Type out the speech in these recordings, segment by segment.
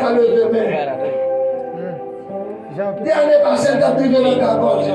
qu'à lever main. Dernier passé de privé dans ta gorge.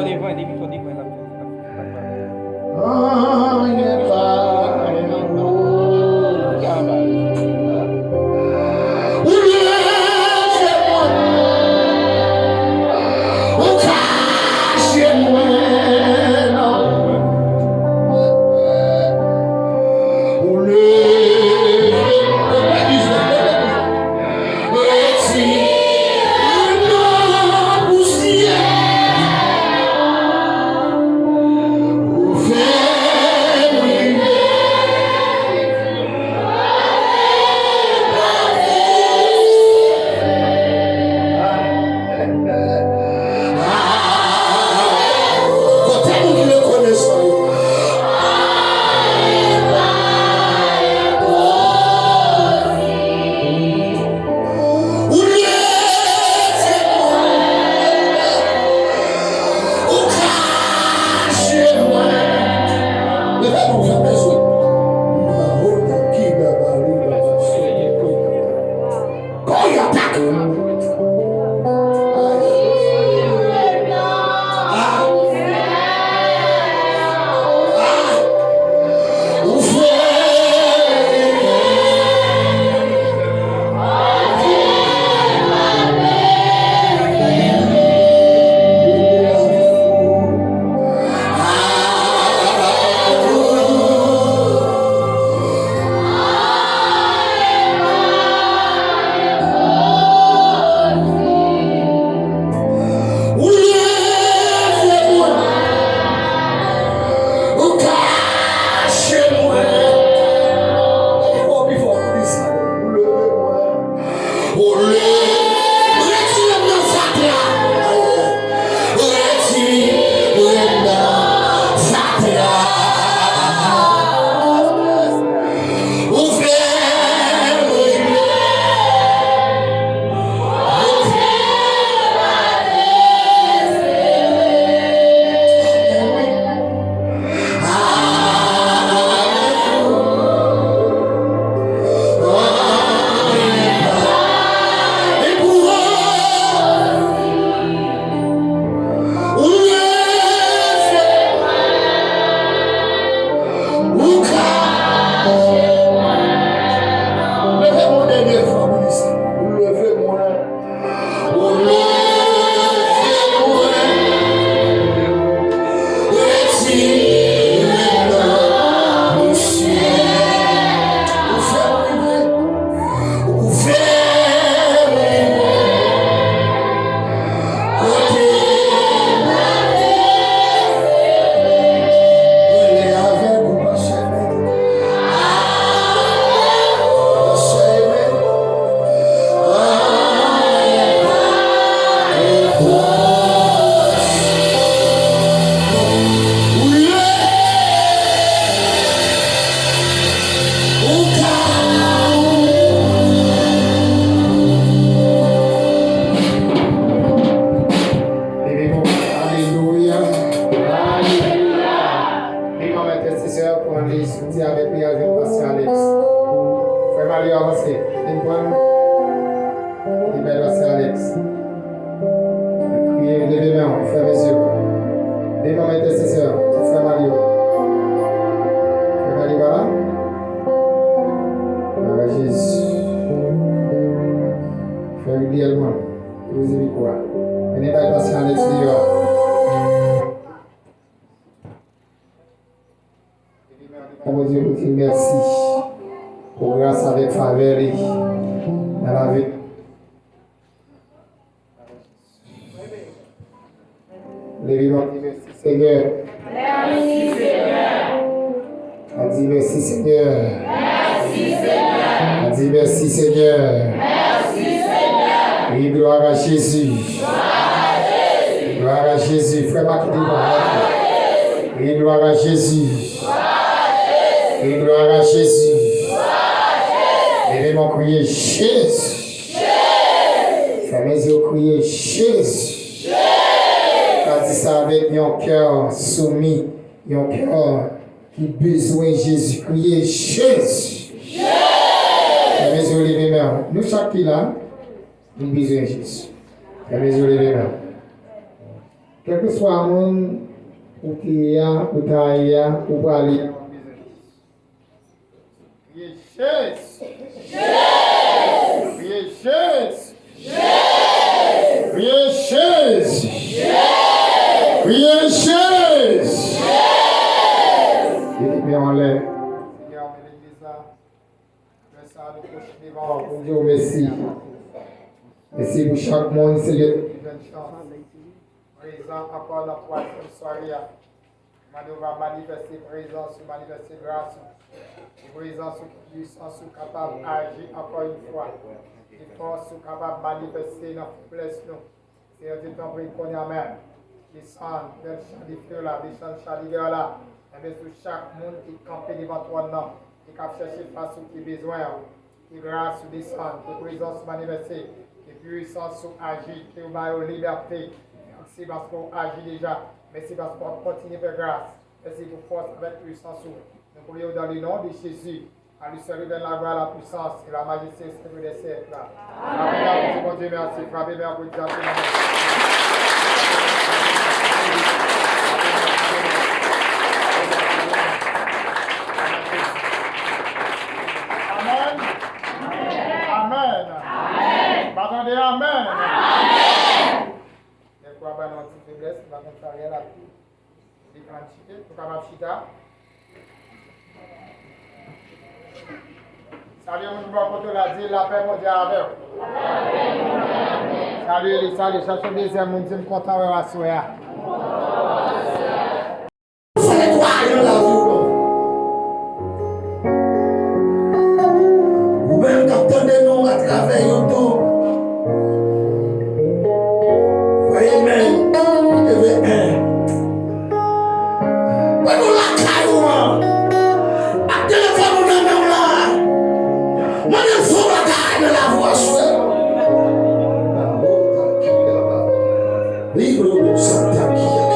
Nous besoin de Jésus. Et les yeux levés là. Quel que soit le monde, où tu es, où tu es, où tu aller. Yes! Yes! Yes! Yes! Yes! Équipe en l'air. Bon Dieu, merci. Merci pour chaque monde, Seigneur. Présent encore la troisième soirée. On va manifester présence, manifester grâce. Présence qui puissance capable d'agir encore une fois. Qui force capable de manifester dans la faiblesse. C'est du temps pour qu'on y amène. Descend, des feux là, descend chaleur là. Et bien sur chaque monde qui campe devant toi, non. Qui a cherché face au qui besoin. Qui grâce descend, qui présence manifestée. Qui puissance agir, qui va aux liberté. Merci parce qu'on agit déjà. Merci parce qu'on continue de faire grâce. Merci pour force avec puissance. Nous prions dans le nom de Jésus. À lui seul donne la gloire, la puissance et la majesté des siècles. Amen. Mon Dieu, merci. Frappez bien pour Dieu. Amen. Amen. Pardon de Amen. Amen. Les quoi, ben, notre faiblesse, va nous faire rien là. Des quantités, pour qu'on va chita. Salut, on va pour la dire, la paix mondiale avec vous. Salut, salut, ça fait plaisir, mon Dieu, content de vous soir. Vous-même, attendez-nous à travers YouTube. Voyez même, pas nous la caille, à téléphone, on a même là. Moi, il faut la de la voix souhaite. Libre Santa Kia.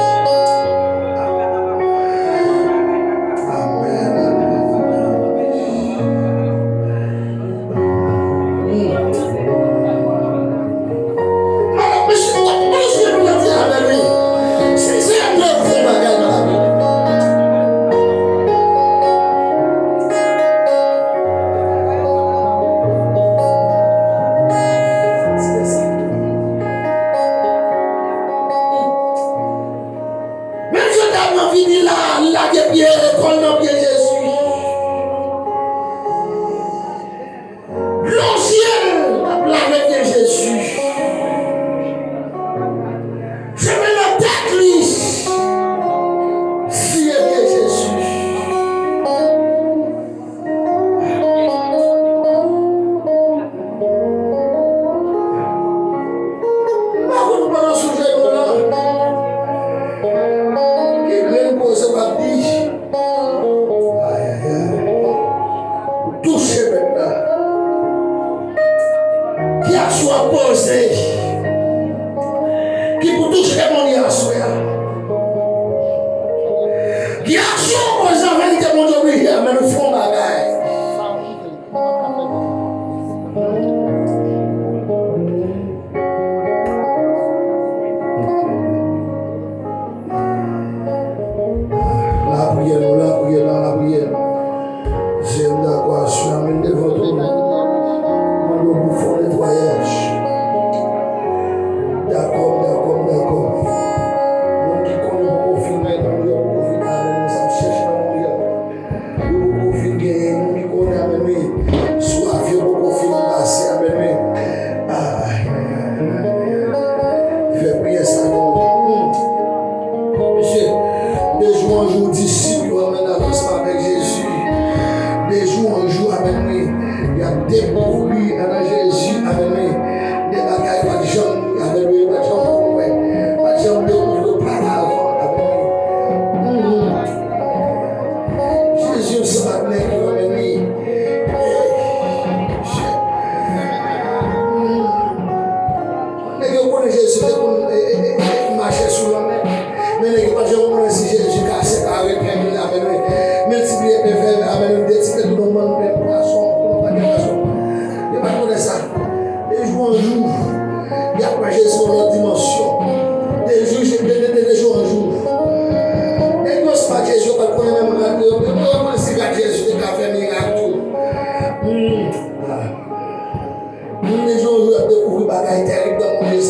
Les gens ont découvert des bagages terribles dans mon Dieu.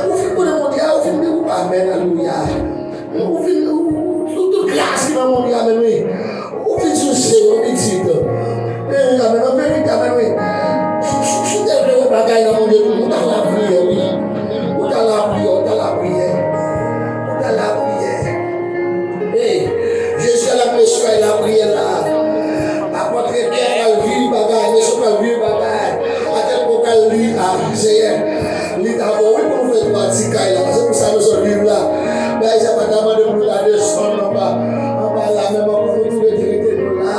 Au film de mon Dieu, au film de vous, amen, alléluia. Au film de toute grâce dans mon Dieu, amen. Au film de souci, au petit. Amen, en vérité, amen, oui. Je développe des bagages dans mon Dieu, tout dans la prière, oui. Tout dans la prière, dans la prière. Tout dans la prière. Hey, Jésus a la pression et la prière là. Apôtre Pierre a vu le bagage, mais je pas vu le bagage. À tel point qu'elle lit à Seigneur. Lit d'abord, oui, pour nous faire partie là. Parce que pour ça, nous sommes libres là. Mais il n'y a pas d'amant de nous là, de son en bas. En bas là, même encore, nous tous les nous là.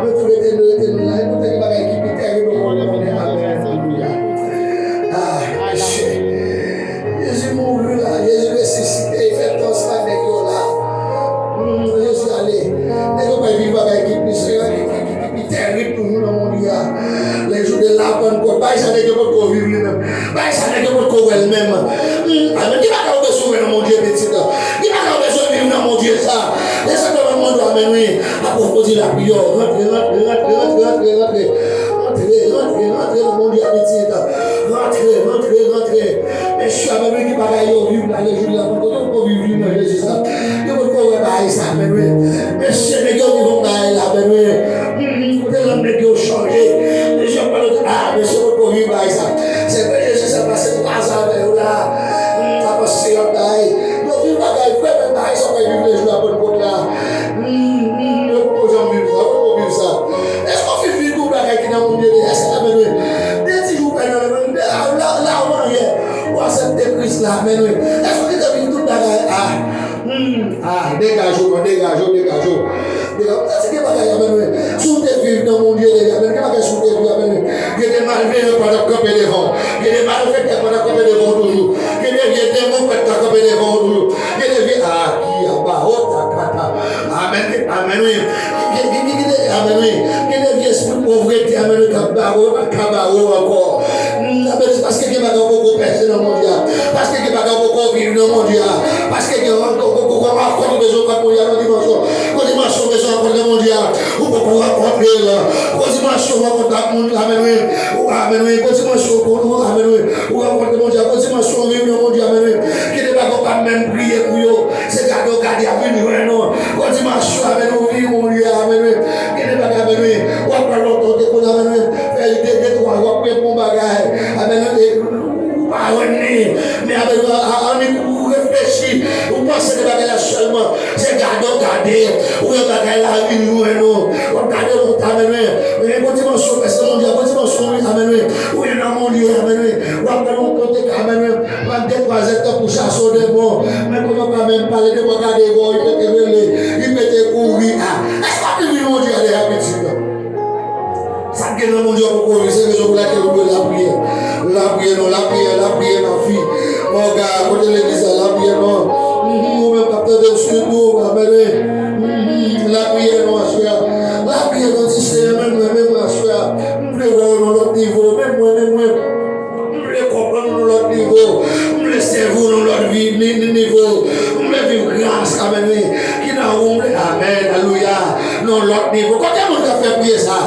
Nous tous les nous là. Écoutez, les bagages qui piquent, nous on est alléluia. Ah, Jésus mourut là, Jésus ressuscité, il fait ton sang avec nous là. Jésus allé. Et nous pas vivre avec qui plus terrible pour nous dans mon Dieu. Les jours de la bonne côte, pas ça n'est que pour vivre lui-même. Pas ça n'est que pour elle-même. Amen. Qui va pas sauver dans mon Dieu petit. Qui va pas sauver vivre dans mon Dieu ça. Laissez que le monde doit mener à proposer la prière. Rentrez dans mon Dieu petit. Rentrez. Mais je suis avec lui qui va vivre dans les jours de la bonne côte. Pour vivre lui-même Jésus ça. Il faut que ça mais c'est les gars qui vont bailler là, écoutez, l'homme qui ont changé. Les gens parlent de mais c'est pour vivre ça. C'est vrai, Jésus s'est passé 3 ans avec là. Ça passe 6 ans d'ailleurs. Donc, il va gagner, même d'ailleurs, ça va vivre les jours à bonne côte là. Je propose en vivre ça. Est-ce qu'on fait vivre tout le qui dans mon Dieu? Est-ce que ça veut dire? Dès que vous faites là, on va accepter Christ là, mais oui. Est-ce qu'on fait vivre tout le dégagez. C'est qui va gagner. Sous tes vies dans mon Dieu, qui va gagner sous tes vies. Il y a des malveillants pendant camper devant. Il y a des malfaiteurs pendant camper devant toujours. Il y a des démons pendant camper devant toujours. Il y a des vies qui a bas, amen, oui. Amen, oui. Il y a des vies esprits de pauvreté, amen, cabaro encore. Parce que il va beaucoup percer dans mon Dieu. Parce que il va beaucoup vivre dans mon Dieu. Parce que il va beaucoup rencontrer besoin de mon dimension. Quand dimension besoin de mon Dieu. Ou pour rencontrer là. Quand dimension rencontrer mon Dieu. Amen, oui. Amen, oui. Quand dimension amen, oui. Ou rencontrer mon Dieu. Quand dimension vivre dans mon Dieu. Amen, oui. Qui ne va pas même prier pour eux. C'est cadeau gardé à venir, non. Quand dimension amen, oui, mon Dieu. Amen, oui. Qui ne va pas amen, oui. Ou après longtemps que vous amen, oui. Faire des trois, ou après mon bagage. Amen, oui. Mais avec on réfléchit, vous pensez que la seulement, c'est garder, ou regarder la vie, nous, on regarde longtemps, mais une dimension, c'est mon Dieu, une dimension, amen, ou il y a mon Dieu, amen, ou après mon côté, amen, on décroiser pour chasser des mots, mais comment pas même parler de regarder, il peut te courir, est-ce que mon Dieu a des habitudes? Ça qui est dans mon Dieu pour courir, c'est que je voulais que vous la prière. La prière, ma fille. Mon gars, côté l'église, la prière, non. Nous-mêmes, capteur de nous, amen. La prière, non, frère. La prière, non, c'est même, ma frère. Nous voulons voir dans l'autre niveau, même moi. Nous voulons comprendre dans l'autre niveau. Nous voulons servir dans l'autre niveau. Nous voulons vivre grâce, amen. Qui n'a amen, alléluia. Dans l'autre niveau. Quand on a fait prier ça,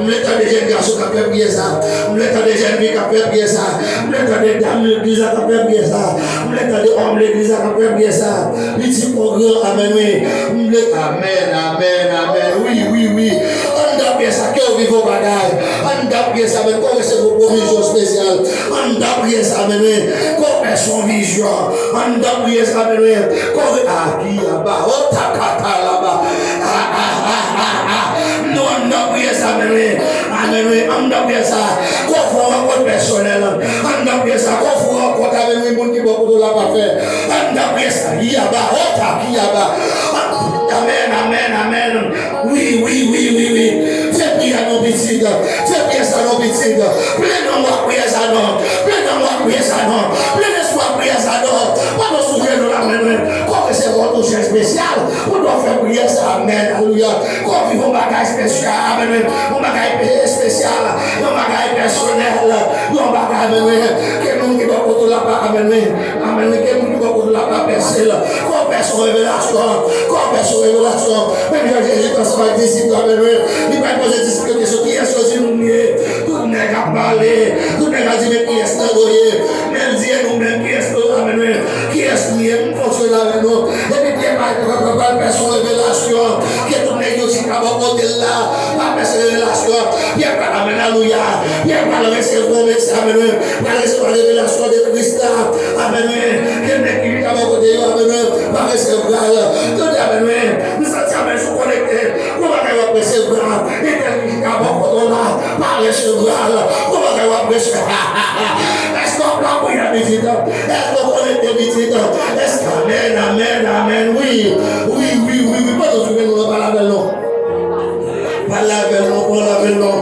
nous l'état des jeunes garçons qui ont fait prier ça, nous l'état des jeunes filles qui ont fait prier ça, nous l'état des dames de l'église qui ont fait prier ça, nous l'état des hommes de l'église qui ont fait prier ça. Petit programme, amen, oui. Nous l'état, amen. Oui. On doit prier ça, que vous vivez au bagage. On doit prier ça, mais qu'on recevez vos provisions spéciales. On doit prier ça, amen, oui. Qu'on ait son vision. On doit prier ça, amen, oui. Qu'on ait qui là-bas, oh, takata là-bas. Nous, on doit prier ça, amen, oui. On doit prier ça. Qu'on fait un compte personnel. On doit prier ça. Qu'on fait un compte avec les gens qui vont pour la faire. On doit prier ça. Yaba, oh, takiyaba. Amen. Oui. Fais prier à nos petites. Fais prier ça à nos petites. Plein-moi prier ça, non. Plein d'espoir prier ça, non. Pas de souvenir de la main. Quand c'est votre touche spécial, on doit faire prier ça, amen. Alléluia. Quand vivons un bagage spécial, amen. Un bagage spécial, un bagage personnel, un bagage, amen. Que nous qui va pour la part, amen. Que nous qui va pour la part personnelle. Quand personne révélation. Même Jésus, quand ça va être disciple, amen. Il va poser des questions qui Alléluia. Pierre va le recevoir, amen. Va recevoir la révélation de Christ. Amen. Quelqu'un qui vit à mon côté, amen. Va recevoir. Amen. Nous sommes connectés. Comment on va recevoir? Et à mon côté là, va recevoir. Comment on va recevoir? Est-ce qu'on va pour la visite? Est-ce qu'on connaît des visites? Est-ce qu'amen, amen, amen. Oui. Pas de souvenir, nous pas la belle non. Pas la belle non.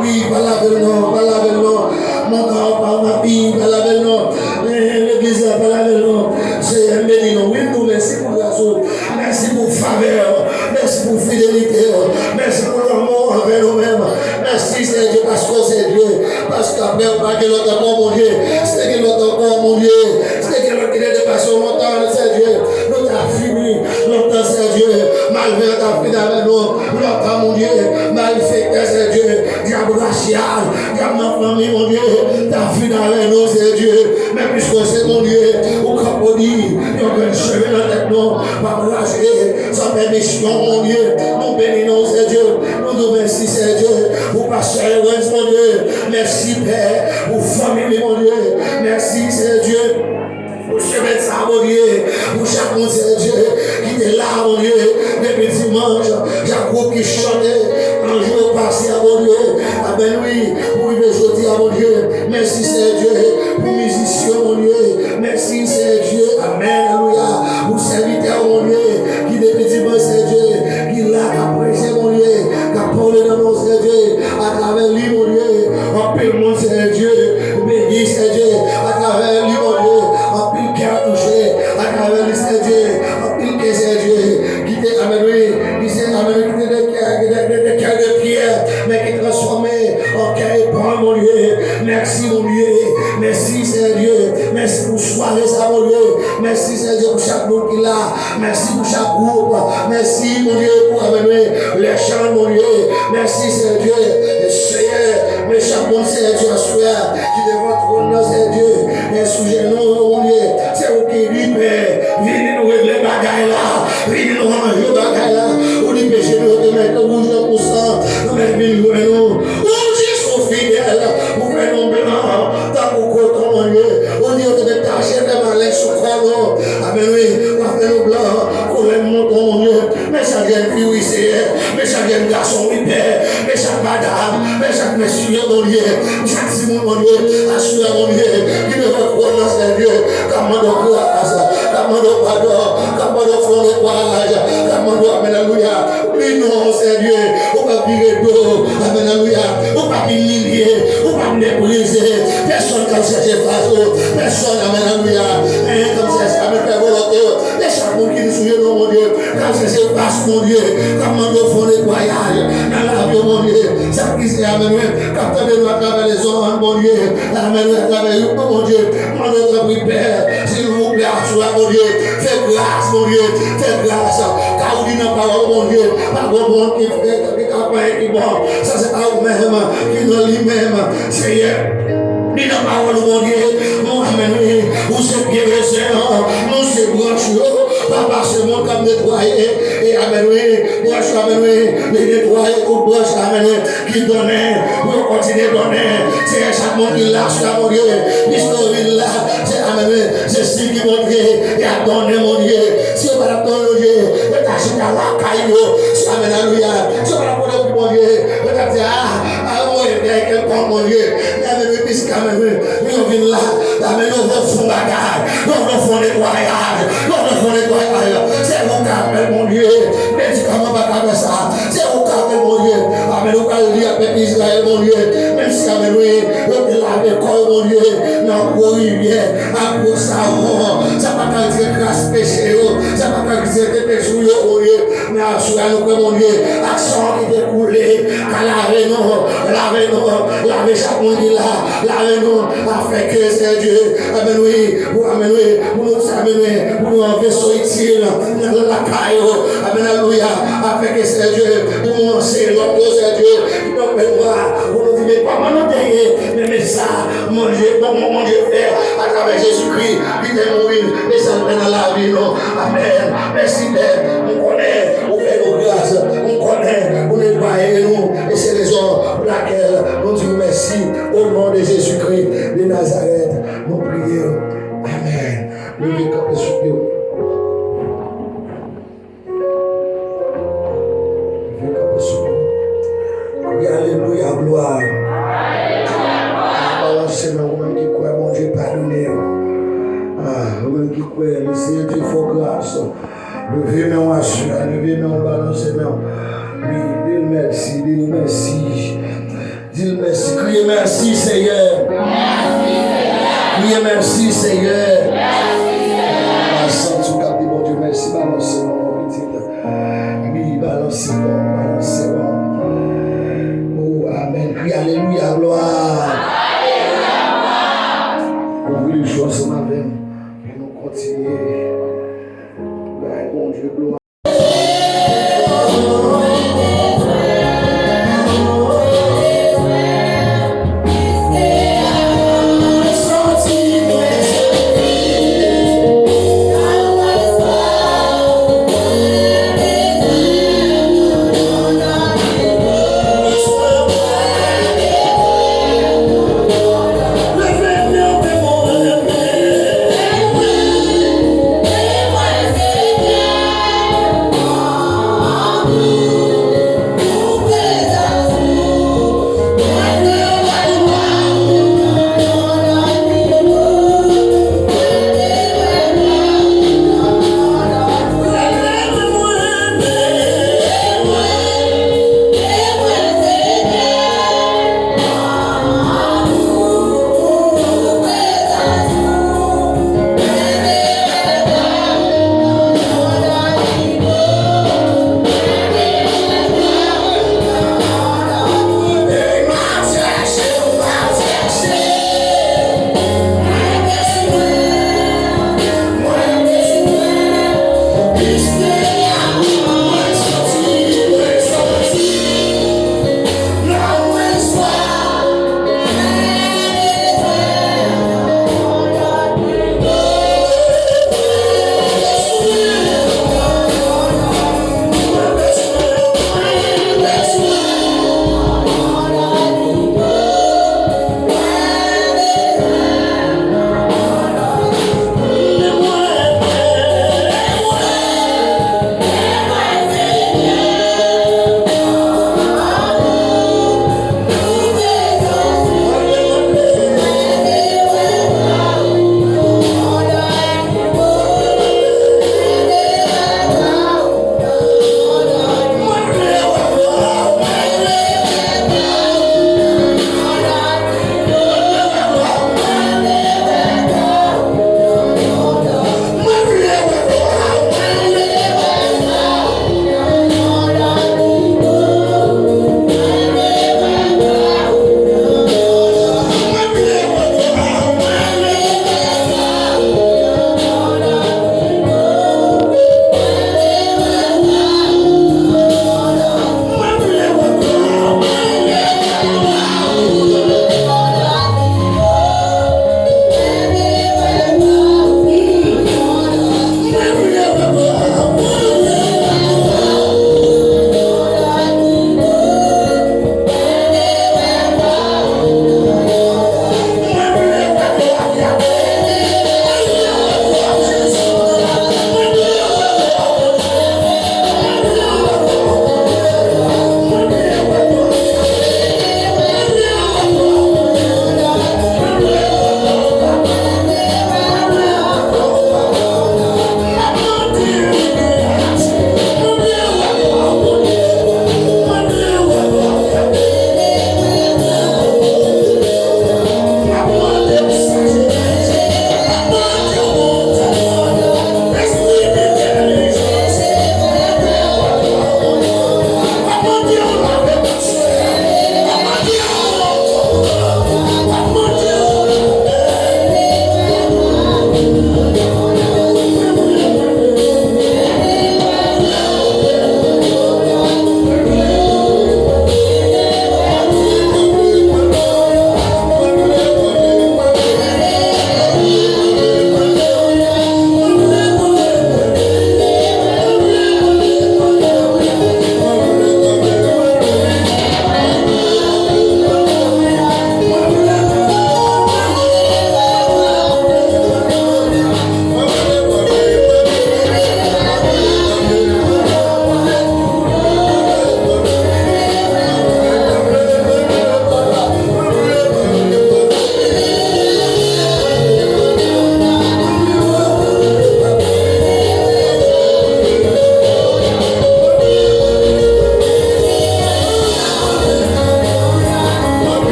Oui, pas la belle non. Mon corps, pas ma fille, pas la belle non. L'église, pas la belle non. C'est un béni non. Oui, nous merci pour la chose. Merci pour faveur. Merci pour fidélité. Merci pour l'amour envers nous-mêmes. Merci, c'est Dieu, parce que c'est Dieu. Parce qu'après, on va que l'autre encore, mon Dieu. C'est que l'autre encore, mon Dieu. C'est que l'autre qui est dépassé longtemps, c'est Dieu. L'autre a fini, longtemps, c'est Dieu. Malgré ta fille avec nous, longtemps, mon Dieu. Malfait, c'est Dieu. Diable racial, diable ma famille, mon Dieu. Ta fille avec nous, c'est Dieu. Mais puisque c'est mon Dieu, au capodi, nous avons une chemin dans la tête, nous, par rager, sans permission, mon Dieu. Nous bénissons, c'est Dieu. Nous nous merci, c'est Dieu. Pour passer mon Dieu. Merci, Père. Pour famille, mon Dieu. Merci, c'est Dieu. Pour chemin de ça, mon Dieu. Pour chaque monde, c'est Dieu. Qui est là, mon Dieu. Depuis dimanche, Jacob qui chantait. Un jour passé, mon Dieu. Amen, oui. Pour vivre aujourd'hui, mon Dieu. Merci, c'est Dieu. Pour musiciens, mon Dieu. Merci, c'est Dieu. Amen, alléluia. Pour serviteurs, mon Dieu. Qui depuis dimanche, c'est Dieu. Qui l'a apprécié, mon Dieu. Qui a parlé dans nos Dieu. À travers lui, mon Dieu. En paix, mon c'est Dieu. Béni, c'est Dieu. À travers lui, mon Dieu. En pile cœur touché. À travers lui, c'est Dieu. En pile cœur, c'est Dieu. Qui t'est amené. Qui s'est amené. Qui t'est des cœurs de pierre. Mais qui est transformé en cœur et pain, mon Dieu. Merci, mon Dieu. Merci, c'est Dieu. Merci pour soirée, ça, mon Dieu. Merci, c'est Dieu, pour chaque monde qui l'a. Merci pour chaque groupe. Merci, mon Dieu, pour amener les chants, mon Dieu. Merci, c'est Dieu. Et Seigneur, mais chaque monde, c'est Dieu, soir. Qui devant trône, c'est Dieu. Et sous genoux, mon Dieu. C'est vous qui dit, Père. Venez nous régler bagaille là. Venez nous ranger bagaille là. Ou dit péché, nous te mettre au rouge pour ça. Nous mettons nous. Fidèle, vous faites nos blancs, tant qu'on coton, mon Dieu. On dit, on te met tacher de malin sous le amen, oui, on fait nos blancs, qu'on aime mon ton, mon Dieu. Mais chaque fille, oui, c'est, mais chaque garçon, oui, père, mais chaque madame, mais chaque monsieur, mon Dieu, chaque Simon, mon Dieu, assure, mon Dieu, qui ne va pas dans ce Dieu, comment on grâce, comment on pardon, comment on fait le courage, comment on, alléluia, oui, non, c'est Dieu, on va virer d'eau, amen, alléluia, on va humilier, on va mépriser, personne comme ça, c'est personne, amen, alléluia, comme ça, c'est avec la volonté, les chaque monde qui nous souvient, mon Dieu, comme ça, c'est passe, mon Dieu, comment on fait le voyage, dans la vie, mon Dieu, ça qui s'est amené, quand on est à travers les hommes, mon Dieu, amen, à travers nous, mon Dieu, mon notre Père, s'il vous plaît, à toi, mon Dieu, fais grâce, mon Dieu, fais grâce, car vous dites nos paroles, mon Dieu, pas de bon qui fait, qui bon, ça c'est pas vous-même, qui nous lui-même, Seigneur. Dis la parole, mon Dieu, mon amen, où c'est bien le Seigneur, nous c'est branche, papa c'est mon comme nettoyer, et amen, branche, amen, les nettoyer, ou branche, amen, qui donnait, pour continuer à donner, c'est chaque monde qui lâche, mon Dieu, puisque là, c'est amen, c'est ce qui mon Dieu, et à donner, mon Dieu, si on va la donner, mon Dieu, et t'achètes à la caillou, c'est amen, alléluia, si on va la donner, mon Dieu, et t'achètes quelqu'un, mon Dieu, amen, puisque amen, nous venons là, amen, nous refons la garde, nous refons les voyages, c'est vous qui appelez, mon Dieu, médicament pas faire ça, c'est vous qui appelez, mon Dieu, amen, nous allons lire avec Israël, mon Dieu, même si amen, oui, nous l'avons corps, mon Dieu, dans vos rivières, à vos savons, ça va pas dire grâce péché, ça va pas dire que péché, mon Dieu, mais assurez-nous que, mon Dieu, action qui est coulée, à lavez chaque monde qui là, lavez-nous, afin que c'est Dieu, amen, oui, pour nous amener, pour nous en vaisseau utile, dans la caille, amen, alléluia, afin que c'est Dieu, pour nous enseigner l'autre, c'est Dieu, qui nous permettra, pour nous dire, pas mal mais ça, mon Dieu, mon Dieu, Père, à travers Jésus-Christ, qui est mort, et ça nous dans la vie, non, amen, merci, Père, on connaît, on fait nos grâces, on connaît, on nettoie nous, et c'est raison pour laquelle nom de Jésus-Christ de Nazareth, nous prions. Amen. Levez comme sur nous. Levez comme sur nous. Oui, alléluia, gloire. Balancez-moi, vous-même qui croyez, mon Dieu, pardonnez. Vous-même qui croyez, laissez Dieu faut grâce. Levez-moi, levez-moi, balancez-moi. Oui, dis merci, dis merci. Dis merci, criez merci, Seigneur. Criez merci, Seigneur. Merci, mon Dieu, merci, balancez-moi, mon petit. Oui, balancez-moi, balancez-moi. Oh, amen. Criez alléluia, gloire. Ouvrez les choses ce matin et nous continuer. Mon Dieu, gloire.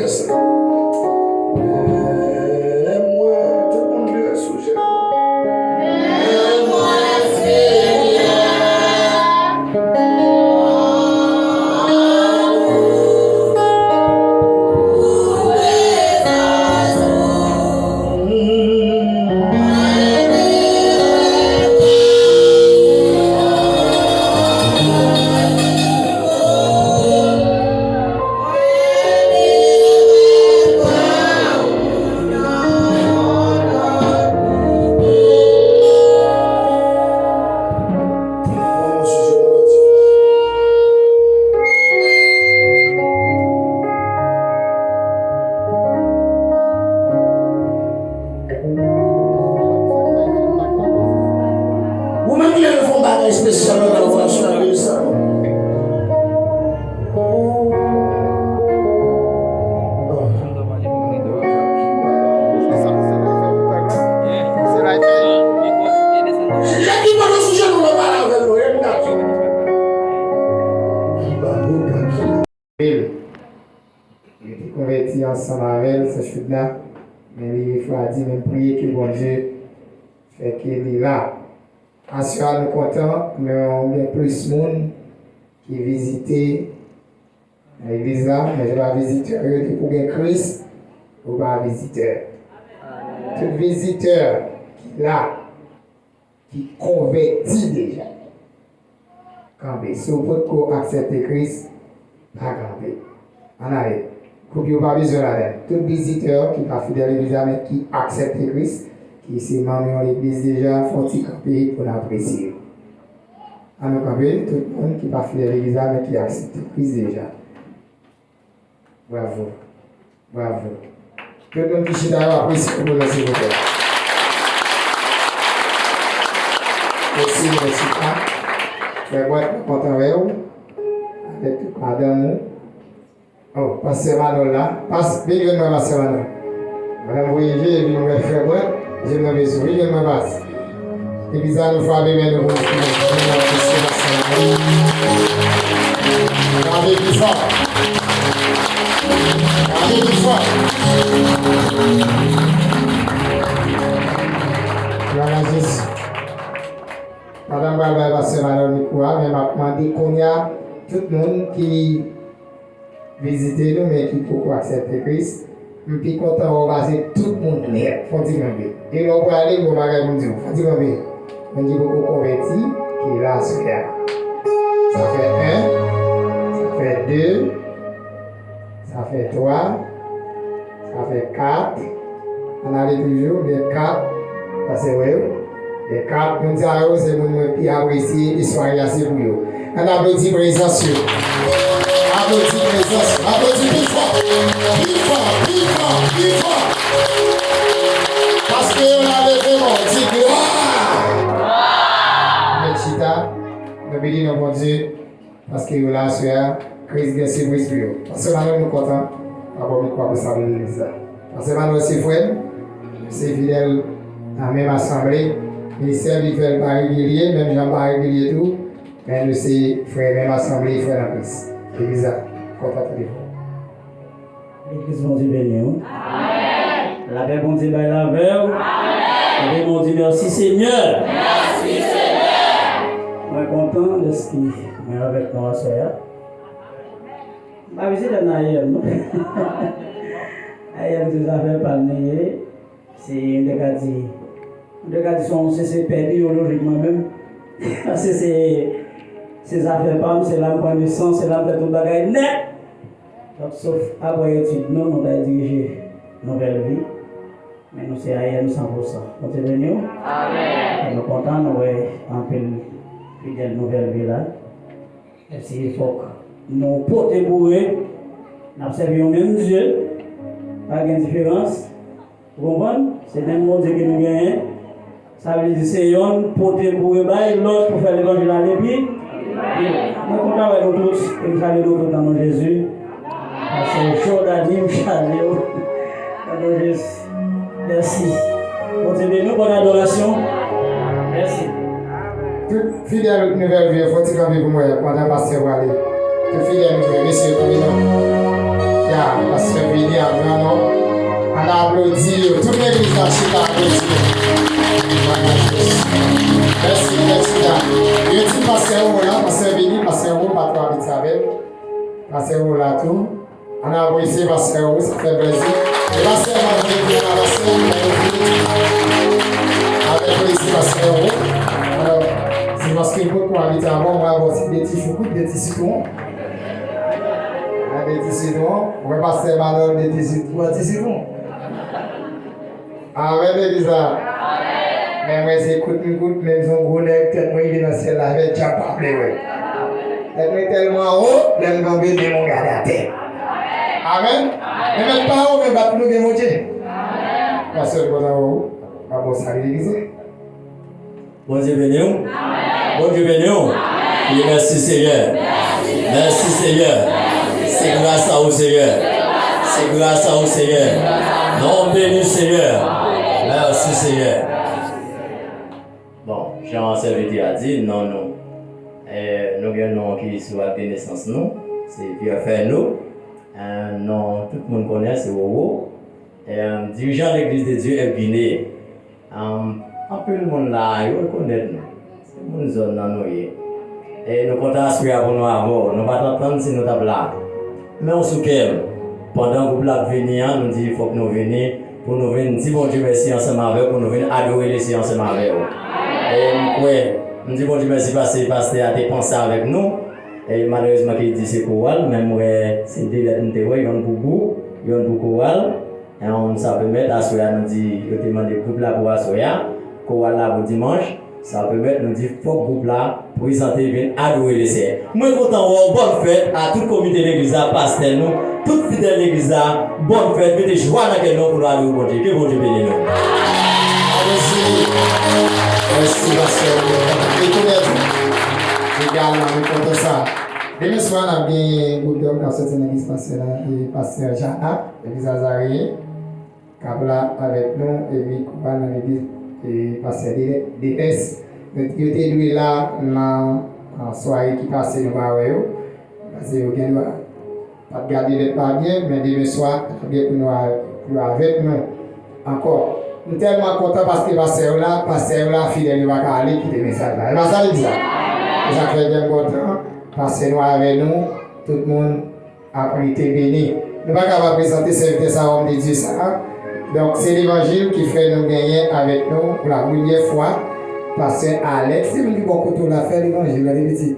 ça. Aime-moi, tout le monde est sujet. Aime-moi, Seigneur. Vous-même, il faut un spécial dans la relation avec ça. Il était converti ensemble avec elle, ce chute-là. Mais il faut dire, même prier que bon Dieu fait qu'il est là. Ensuite, nous comptons, mais on a plus de monde qui visite l'église là, mais je vais visiter pour que Christ ou pas visiteur. Tout visiteur qui est là, qui convertit déjà. Quand si vous pouvez accepter Christ, pas camper. En arrière. Vous n'avez pas besoin là. Tout visiteur qui va fidèle à l'église, mais qui accepte Christ, qui s'est membre de l'église déjà, faut-il camper pour l'apprécier. En nous camper, tout le monde qui va fidèle à l'église, mais qui accepte Christ déjà. Bravo. Bravo. Tout le monde qui chita va apprécier pour le s'il vous plaît. Merci, merci. Je vais être content avec vous, avec tout madame. Oh, Pasteur Manon là. Viens-moi, Pasteur Manon. Madame Voyager, et puis mon frère, moi, j'ai mon besoin. Viens-moi, passe. Et puis ça nous fait bien nous vous. Regardez plus fort. Regardez plus fort. Voilà, Jésus. Madame Balba, Pasteur Manon, Nicolas, mais m'a demandé qu'on y a tout le monde qui visiter nous, mais qui peut accepter Christ. Je suis content de passer tout le monde net. Faut dire un peu. Et là, pour aller, vous m'avez dit, faut dire un peu. On dit beaucoup converti, qui est là, celui-là. Ça fait 1, ça fait 2, ça fait 3, ça fait 4. On allait toujours, les 4, parce que oui, les 4, nous disons, c'est mon qui apprécie l'histoire, c'est pour vous. On applaudit présence. Applaudis présence, applaudis plus fort, plus fort, plus fort, plus fort. Parce qu'on a levé mon Dieu, gloire. Avec Chita, nous bénissons mon Dieu, parce qu'il est là, sur Christ de surprise pour vous. Parce que maintenant nous sommes contents, d'avoir mis quoi pour ça de l'église. Parce que maintenant c'est frère, c'est fidèle à la même assemblée, ministère il fait pas régulier, même gens pas régulier tout, mais nous c'est frère, même assemblée, frère en Christ. L'église, l'église, bon Dieu béni. Amen. La paix, bon Dieu, by la paix. Amen. La paix, bon Dieu, merci Seigneur. Merci Seigneur. Je suis content de ce qui est avec nous, soeur. Ma visite est naïve, non? Aïe, des affaires pas niées. C'est une des cas c'est perdu biologiquement même. Parce que ces affaires pas, c'est là pour le sang, c'est là pour tout le bagage net. Donc, sauf après étude, nous avons dirigé nouvelle vie. Mais nous sommes AM 100%. Vous êtes venus? Amen. Nous sommes contents, nous avons un peu fidèle nouvelle vie là. Et s'il faut que nous portions bourrés, nous servons même Dieu. Pas de différence. Vous comprenez? C'est le même mot que nous gagnons. Ça veut dire que c'est un porter bourré, l'autre pour faire l'évangile à l'épi. Nous sommes contents avec nous tous et nous saluons nous dans nos Jésus. C'est chaud d'anime, chaleur. Merci. Continuez-nous, bonne adoration. Merci. Tout fidèle nouvelle vie, faut dire pour moi, pendant pasteur Wally. Tout fidèle nouvelle, monsieur, comme il y a pasteur Vini, Seigneur, vraiment. On applaudit toute l'église dans Chicago. Merci, merci. Je dis pasteur là, pasteur Béni, pasteur Roux, pas trop habitué avec. Pasteur Roux là tout. On a apprécié pasteur Roux, ça fait plaisir. Et pasteur Marie, on a passé avec plaisir pasteur Roux. Alors, c'est parce que beaucoup habitué avant, on va avoir aussi des petits choucroutes, des petits citrons. Des petits citrons. On va passer malheur des petits citrons. Amen, Elisa. Mais moi, j'écoute, même son gros nez, tête moi, il est dans le ciel, là, avec déjà pas pleurer. Tête moi tellement haut, l'aime tomber de mon gars à terre. Amen. Mais même pas haut, mais battre nous, bien mon Dieu. La seule chose en haut, on va saluer l'église. Bon Dieu béni. Bon Dieu béni. Et merci Seigneur. Merci Seigneur. C'est grâce à vous Seigneur. C'est grâce à vous Seigneur. Non béni Seigneur. Merci Seigneur. Bon, Jean Serviteur a dit non. Nous avons qui sont à la naissance nous. C'est Pierre Ferno. Non, tout le monde connaît, c'est Wowo. Dirigeant de l'église de Dieu est Guinée. Un peu le monde là, il connaît nous. C'est une zone dans nous. Et nous comptons assurer pour nous avoir. Nous ne pas attendre si nous sommes là. Mais on se calme. Pendant que nous venons, nous disons qu'il faut que nous venions. Pour nous venir dire bon Dieu merci ensemble avec pour nous venir adorer les ensemble avec vous. Et nous disons bon Dieu merci parce que le pasteur a dépensé avec nous. Et malheureusement, il dit c'est chorale, même c'est des lettres de il y a beaucoup, il y a beaucoup chorale. Et on ça permet d'assurer nous dire que demande le groupe là pour assurer chorale là pour dimanche. Ça permet nous dire faut groupe là présenter venir adorer les seigneurs. Moi content bonne fête à tout le comité de l'église pasteur nous. Toute fidèle l'église, bonne fête, mettez joie dans quel nom pour nous aller au bon Dieu. Que bon Dieu bénisse nous. Merci, pasteur. Et tout le monde. Également, nous comptons ça. Demain soir, on a bien un groupe d'hommes qui a sorti dans l'église pasteur Jana, l'église Azarie, qui est là avec nous, et puis qui va dans l'église pasteur DS. Nous étions là dans la soirée qui passait dans Mario. Parce que vous pas de garder les pas bien, mais demain soir, bien pour nous avec nous. Encore. Nous sommes tellement contents parce que pasteur là, fidèle, il va aller quitter le message là. Il va ça dire ça. Ça fait bien content. Pasteur nous avec nous, tout le monde a été béni. Nous ne pouvons pas présenter ce ça homme de Dieu ça. Donc c'est l'évangile qui fait nous gagner avec nous pour la première fois. Pasteur Alex, c'est lui qui va l'a faire l'évangile, la vérité.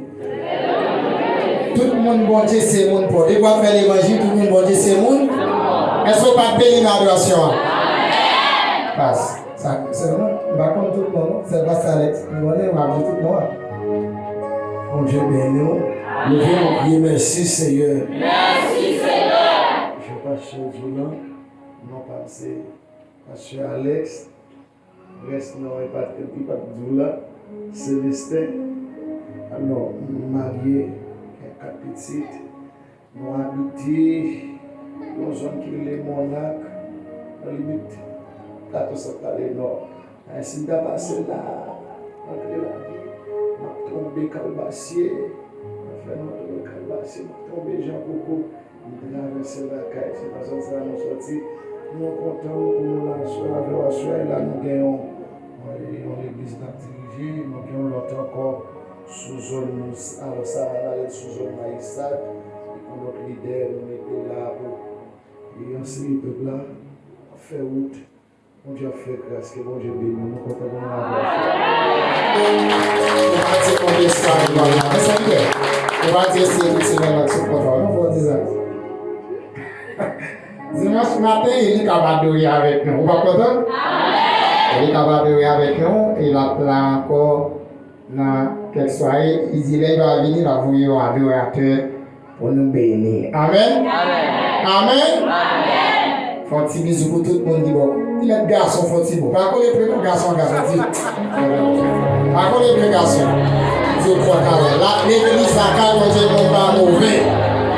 Tout le monde bon Dieu c'est monde pour. Dès qu'on fait l'évangile, tout le monde bon Dieu c'est monde. Est-ce qu'on pas bénir l'adoration? Passe. Ça, c'est vraiment, on va compter tout le monde. C'est pas ça, Alex. On va dire tout le monde. Bon Dieu béni. Nous voulons prier merci Seigneur. Merci Seigneur. Je passe chez vous là. Non pas c'est Pasteur Alex. Reste non et pas de là. Célestin. Alors, marié. 4 petites, nous habitons dans une zone qui est les Monac, dans la limite 400 aller nord. Ainsi, nous avons passé là, entre la vie, nous avons tombé Calbassier, nous avons fait notre Calbassier, nous avons tombé Jean Coco, nous avons traversé la caille, c'est dans cette zone nous sortis. Nous sommes contents pour nous lancer, là nous gagnons l'église d'Antiligé, nous gagnons l'autre encore. Sous zone alors ça va aller sous zone Maïsad et pour notre leader nous mettons là pour et ainsi le peuple là fait route bon Dieu fait grâce que bon Dieu bénit nous comptons pour nous avoir on va dire c'est une semaine là sur contrôle on va dire ça dimanche matin il est capable de avec nous on va content il est capable de avec nous il a là encore dans quelques soirées, il va venir, il va vous un adorateur pour nous bénir. Amen. Amen. Faut un petit bisou pour tout le monde. Il est garçon, faut un petit bisou. Par contre, les plus garçons, Par contre, les plus garçons. Je crois qu'à là, l'église, la carte, on dit pas mauvais.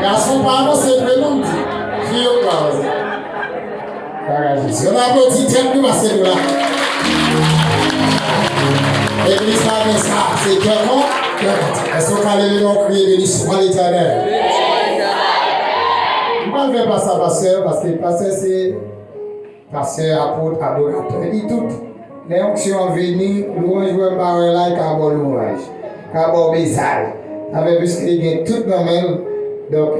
Garçon, pardon, c'est le nom. Fille, on va on applaudit, tiens, nous, c'est là. L'église a ça, c'est clairement. Est-ce qu'on va lever nos crier de l'histoire de l'Éternel? mal fait place à pasteur parce que pasteur c'est pasteur, apôtre, adorateur. Il dit tout. Les onctions venues, louange, vous parlez là, carbone louange. Carbone message. Avec plus qu'il y a tout dans même. Donc,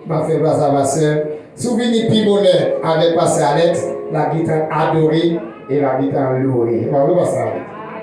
m'a fait place à pasteur. Souvenir plus bonheur avec pasteur Alex, la guitare adorée et la guitare louée. Vous voyez pas ça?